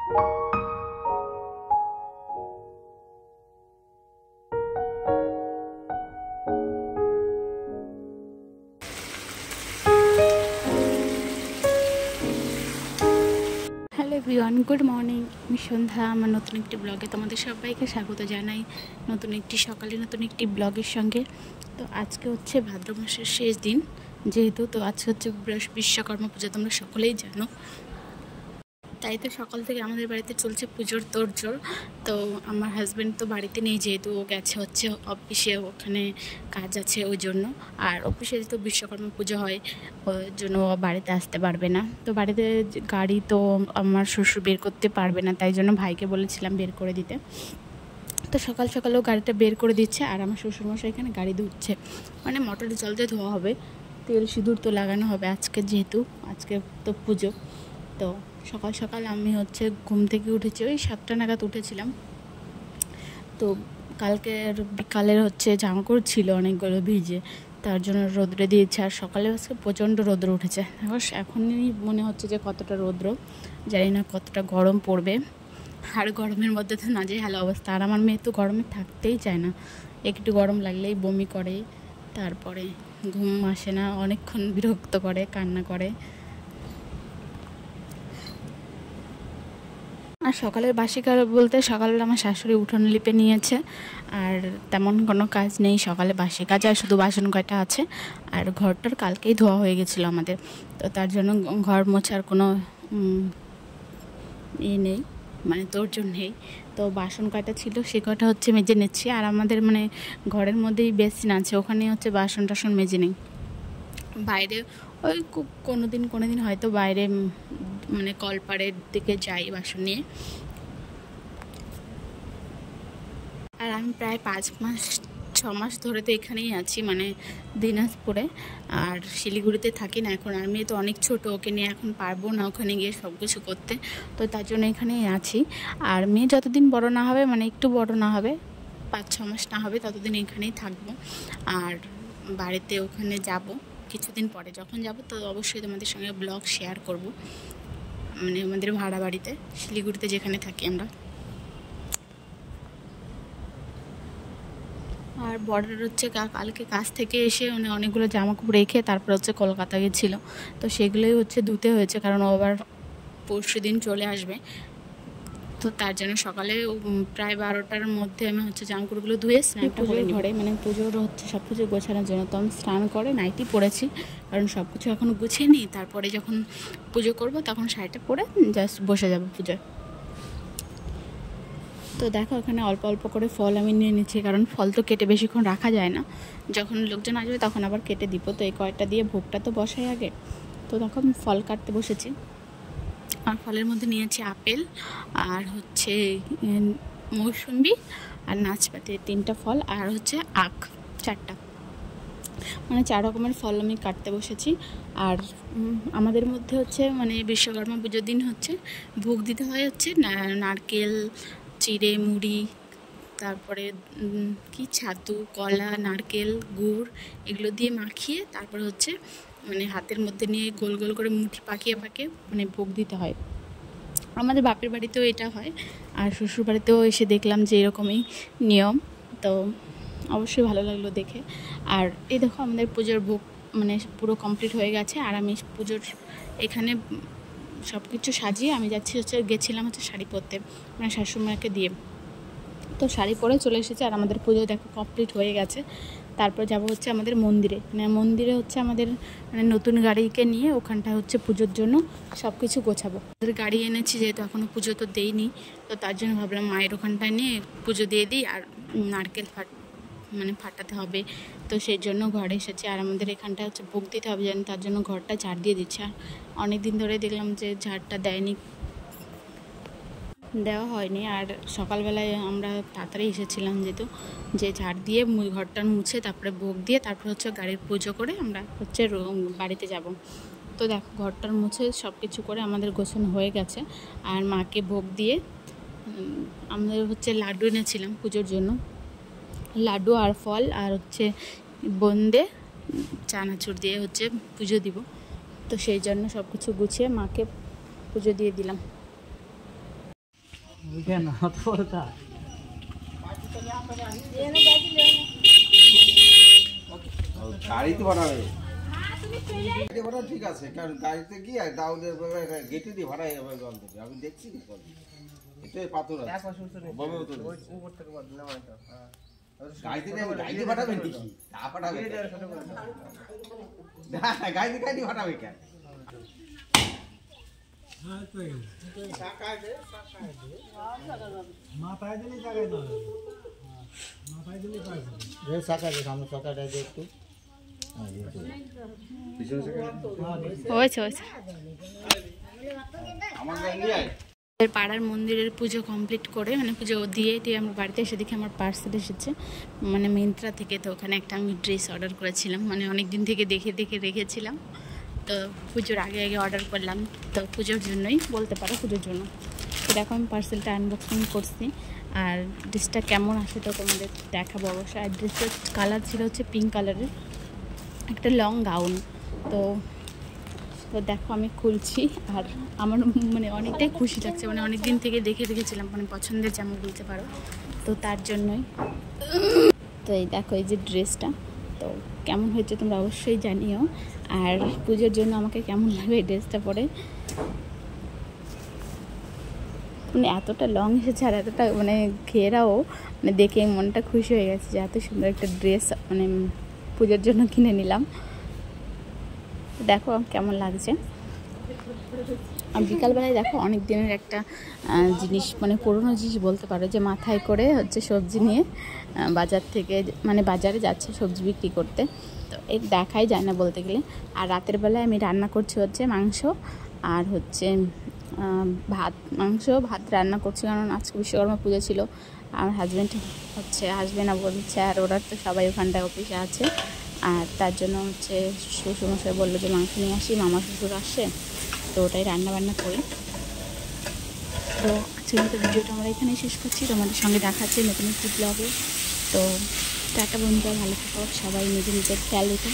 Hello everyone, good morning. আমি সন্ধ্যা। আমার নতুন একটি ব্লগে তোমাদের সবাইকে স্বাগত জানাই, নতুন একটি সকালে নতুন একটি ব্লগের সঙ্গে। তো আজকে হচ্ছে ভাদ্র মাসের শেষ দিন যেহেতু, তো আজকে হচ্ছে বিশ্বকর্মা পূজা, তোমরা সকলেই জানো। তাই তো সকাল থেকে আমাদের বাড়িতে চলছে পুজোর তোড়জোড়। তো আমার হাজব্যান্ড তো বাড়িতে নেই, যেহেতু ও গেছে হচ্ছে অফিসে, ওখানে কাজ আছে ওই জন্য। আর অফিসে যেহেতু বিশ্বকর্মা পুজো হয় ওই জন্য ও বাড়িতে আসতে পারবে না। তো বাড়িতে গাড়ি তো আমার শ্বশুর বের করতে পারবে না, তাই জন্য ভাইকে বলেছিলাম বের করে দিতে। তো সকাল সকালেও গাড়িটা বের করে দিচ্ছে, আর আমার শ্বশুরমশাই এখানে গাড়ি ধুচ্ছে, মানে মোটরের জল দিয়ে ধোয়া হবে, তেল সিঁদুর তো লাগানো হবে আজকে, যেহেতু আজকে তো পুজো। তো সকাল সকাল আমি হচ্ছে ঘুম থেকে উঠেছি, ওই 7টা নাগাদ উঠেছিলাম। তো কালকের বিকালের হচ্ছে জামাকাপড় ছিল অনেকগুলো ভিজে, তার জন্য রোদ্রে দিয়েছে। আর সকালে আজকে প্রচণ্ড রৌদ্র উঠেছে। এখনই মনে হচ্ছে যে কতটা রৌদ্র, জানি না কতটা গরম পড়বে। আর গরমের মধ্যে তো নাজেহাল অবস্থা। আর আমার মেয়ে তো গরমে থাকতেই চায় না, একটু গরম লাগলেই বমি করে, তারপরে ঘুম আসে না, অনেকক্ষণ বিরক্ত করে, কান্না করে। আর সকালের বাসি কাজ বলতে সকালবেলা আমার শাশুড়ি উঠোন লিপে নিয়েছে, আর তেমন কোনো কাজ নেই সকালে বাসি কাজ, আর শুধু বাসন কয়টা আছে। আর ঘরটার কালকেই ধোয়া হয়ে গেছিলো আমাদের, তো তার জন্য ঘর মোছার কোনো নেই, মানে তোড়জোড় নেই। তো বাসন কয়টা ছিল সে কয়টা হচ্ছে মেজে নিচ্ছি। আর আমাদের মানে ঘরের মধ্যেই বেসিন আছে, ওখানে হচ্ছে বাসন টাসন মেজে নিই। বাইরে ওই কোনো দিন হয়তো বাইরে মানে কলপাড়ের দিকে যাই বাসন নিয়ে। আর আমি প্রায় 5-6 মাস ধরে তো এখানেই আছি, মানে দিনাজপুরে। আর শিলিগুড়িতে থাকি না এখন। আর মেয়ে তো অনেক ছোট, ওকে নিয়ে এখন পারবো না ওখানে গিয়ে সব কিছু করতে, তো তার জন্য এখানেই আছি। আর মেয়ে যতদিন বড় না হবে, মানে একটু বড় না হবে, 5-6 মাস না হবে, ততদিন এখানেই থাকবো। আর বাড়িতে ওখানে যাব কিছুদিন পরে, যখন যাব তো অবশ্যই তোমাদের সঙ্গে ব্লগ শেয়ার করব, মানে আমাদের ভাড়া বাড়িতে শিলিগুড়িতে যেখানে থাকি আমরা। আর বর্ডার হচ্ছে কালকে কাজ থেকে এসে মানে অনেকগুলো জামাকাপড় রেখে তারপর হচ্ছে কলকাতা গেছিলো, তো সেগুলোই হচ্ছে ধুতে হয়েছে, কারণ ও আবার পরশু দিন চলে আসবে। তো তার জন্য সকালে প্রায় 12টার মধ্যে আমি হচ্ছে জামাকাপড়গুলো ধুয়ে স্নানটা করে ঘরে, মানে পুজোর হচ্ছে সব কিছু গোছানোর জন্য। তো আমি স্নান করে নাইটি পরেছি, কারণ সব কিছু এখনও গুছিয়ে নিই, তারপরে যখন পুজো করব তখন শাড়িটা পরে জাস্ট বসে যাবো পুজোয়। তো দেখো এখানে অল্প অল্প করে ফল আমি নিয়ে নিচ্ছি, কারণ ফল তো কেটে বেশিক্ষণ রাখা যায় না, যখন লোকজন আসবে তখন আবার কেটে দিব। তো এই কয়েকটা দিয়ে ভোগটা তো বসাই আগে। তো দেখো আমি ফল কাটতে বসেছি। আর ফলের মধ্যে নিয়েছি আপেল, আর হচ্ছে মৌসুম্বি, আর নাশপাতি, 3টা ফল, আর হচ্ছে আখ 4টা, মানে 4 রকমের ফল আমি কাটতে বসেছি। আর আমাদের মধ্যে হচ্ছে মানে বিশ্বকর্মা পুজোর দিন হচ্ছে ভোগ দিতে হয় হচ্ছে নারকেল, চিড়ে, মুড়ি, তারপরে কি ছাতু, কলা, নারকেল, গুড়, এগুলো দিয়ে মাখিয়ে তারপর হচ্ছে মানে হাতের মধ্যে নিয়ে গোল গোল করে মুঠি পাকিয়ে মানে ভোগ দিতে হয়। আমাদের বাপের বাড়িতেও এটা হয়, আর শ্বশুর বাড়িতেও এসে দেখলাম যে এরকমই নিয়ম। তো অবশ্যই ভালো লাগলো দেখে। আর এই দেখো আমাদের পুজোর ভোগ মানে পুরো কমপ্লিট হয়ে গেছে। আর আমি পুজোর এখানে সব কিছু সাজিয়ে আমি গেছিলাম হচ্ছে শাড়ি পরতে, মানে শাশুড়িমাকে দিয়ে। তো শাড়ি পরে চলে এসেছে, আর আমাদের পুজো দেখো কমপ্লিট হয়ে গেছে। তারপর যাব হচ্ছে আমাদের মন্দিরে, মানে মন্দিরে হচ্ছে আমাদের মানে নতুন গাড়িকে নিয়ে ওখানটা হচ্ছে পুজোর জন্য সব কিছু গোছাবো। আমাদের গাড়ি এনেছি যেহেতু এখনও পুজো তো দেইনি, তো তার জন্য ভাবলাম মায়ের ওখানটায় নিয়ে পুজো দিয়ে দিই। আর নারকেল মানে ফাটাতে হবে, তো সেই জন্য ঘরে এসেছি। আর আমাদের এখানটা হচ্ছে ভোগ দিতে হবে জানি, তার জন্য ঘরটা ঝাড় দিয়ে দিচ্ছে। আর অনেক দিন ধরে দেখলাম যে ঝাড়টা দেওয়া হয়নি। আর সকালবেলায় আমরা তাড়াতাড়ি এসেছিলাম যেহেতু, যে ঝাড় দিয়ে ঘরটা মুছে তারপরে ভোগ দিয়ে তারপর হচ্ছে গাড়ির পুজো করে আমরা হচ্ছে বাড়িতে যাব। তো দেখো ঘরটার মুছে সব কিছু করে আমাদের গোছানো হয়ে গেছে। আর মাকে ভোগ দিয়ে আমাদের হচ্ছে লাড্ডু এনেছিলাম পুজোর জন্য, লাড্ডু আর ফল, আর হচ্ছে বোঁদে চানাচুর দিয়ে হচ্ছে পুজো দিব। তো সেই জন্য সব কিছু গুছিয়ে মাকে পুজো দিয়ে দিলাম। গাড়িতে বানাবে ঠিক আছে, কারণ গাড়িতে গিয়ে দাউদের গেটে দিয়ে ভাড়া যাবে জল দেবে। আমি দেখছি এটাই পাথর গাড়িতে গাড়িতে পাঠাবেন ঠিকই, তা পাঠাবে গাড়িতে গাড়ি পাঠাবে কেন? পাড়ার মন্দিরের পুজো কমপ্লিট করে মানে পুজো দিয়ে আমার বাড়িতে এসে দেখি আমার পার্সেল এসেছে মানে মিন্ত্রা থেকে। তো ওখানে একটা আমি ড্রেস অর্ডার করেছিলাম, মানে অনেক দিন থেকে দেখে দেখে রেখেছিলাম। তো পুজোর আগে আগে অর্ডার করলাম, তো পুজোর জন্যই বলতে পারো, পুজোর জন্য। তো দেখো আমি পার্সেলটা আনবক্সিং করছি, আর ড্রেসটা কেমন আসে তো তোমাদের দেখাবো অবশ্যই। আর ড্রেসটার কালার ছিল হচ্ছে পিঙ্ক কালারের, একটা লং গাউন। তো দেখো আমি খুলছি, আর আমার মানে অনেকটাই খুশি লাগছে, মানে অনেক দিন থেকে দেখে রেখেছিলাম, মানে পছন্দের জামা বলতে পারো। তো তার জন্যই তো এই দেখো এই যে ড্রেসটা, তো কেমন হয়েছে তোমরা অবশ্যই জানিও। আর পুজোর জন্য আমাকে কেমন লাগবে এই ড্রেসটা পরে, মানে এতটা লং এসেছে আর এতটা মানে ঘেরাও, মানে দেখে মনটা খুশি হয়ে গেছে যে এত সুন্দর একটা ড্রেস মানে পুজোর জন্য কিনে নিলাম। দেখো কেমন লাগছে। আর বিকালবেলায় দেখো অনেক দিনের একটা জিনিস, মানে পুরোনো জিনিস বলতে পারো, যে মাথায় করে হচ্ছে সবজি নিয়ে বাজার থেকে মানে বাজারে যাচ্ছে সবজি বিক্রি করতে। তো এই দেখাই যায় না বলতে গেলে। আর রাতের বেলায় আমি রান্না করছি হচ্ছে মাংস আর হচ্ছে ভাত রান্না করছি, কারণ আজকে বিশ্বকর্মা পুজো ছিল। আমার হাজব্যান্ড হচ্ছে আসবে না বলছে, আর ওরা তো সবাই ওখানটায় অফিসে আছে। আর তার জন্য হচ্ছে শ্বশুরমশাই বললো যে মাংস নিয়ে আসি, মামা শ্বশুর আসছে, তো ওটাই রান্না বান্না করি। তো আজকের ভিডিওটা আমরা এখানেই শেষ করছি, তোমাদের সঙ্গে দেখাচ্ছি নতুন একটি ব্লগে। তো টাটা বন্ধুরা, ভালো থাকো সবাই, নিজের খেয়াল রেখো।